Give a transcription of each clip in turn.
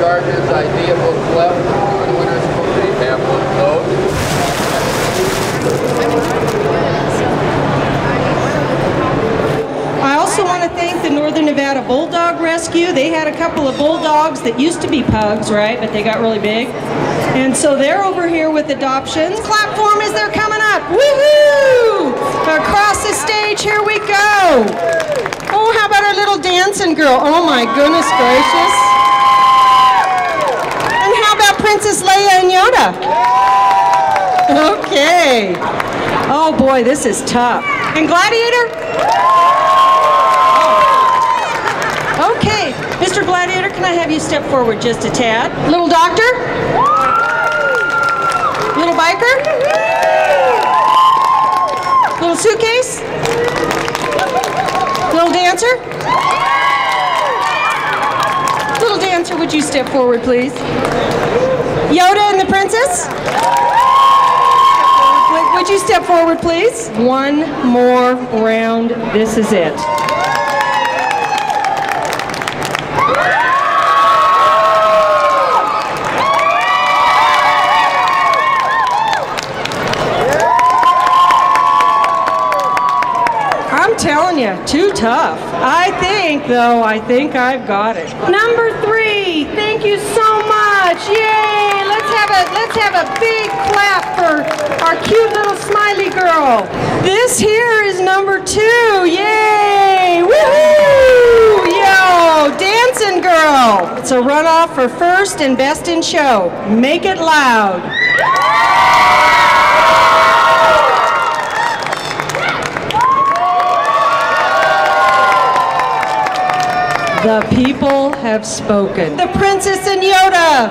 Sergeant's idea book left. The winners will have one of those. I also want to thank the Northern Nevada Bulldog Rescue. They had a couple of bulldogs that used to be pugs, right? But they got really big. And so they're over here with adoptions. Clap for them as they're coming up. Woohoo! Across the stage, here we go. Oh, how about our little dancing girl? Oh my goodness gracious. And how about Princess Leia and Yoda? Okay. Oh boy, this is tough. And Gladiator? Okay, Mr. Gladiator, can I have you step forward just a tad? Little doctor? Little biker? Little suitcase? Little dancer? Little dancer, would you step forward, please? Yoda and the princess? Would you step forward, please? One more round. This is it. I'm telling you, too tough. I think I've got it. Number 3, thank you so much. Yay! Let's have a big clap for our cute little smiley girl. This here is number 2. Yay! Woohoo! Yo, dancing girl. It's a runoff for first and best in show. Make it loud. The people have spoken. The Princess and Yoda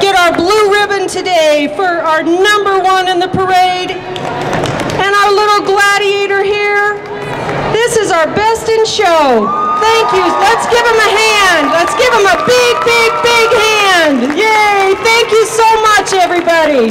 get our blue ribbon today for our number 1 in the parade. And our little Gladiator here, this is our best in show. Thank you. Let's give him a hand. Let's give him a big, big, big hand. Yay. Thank you so much, everybody.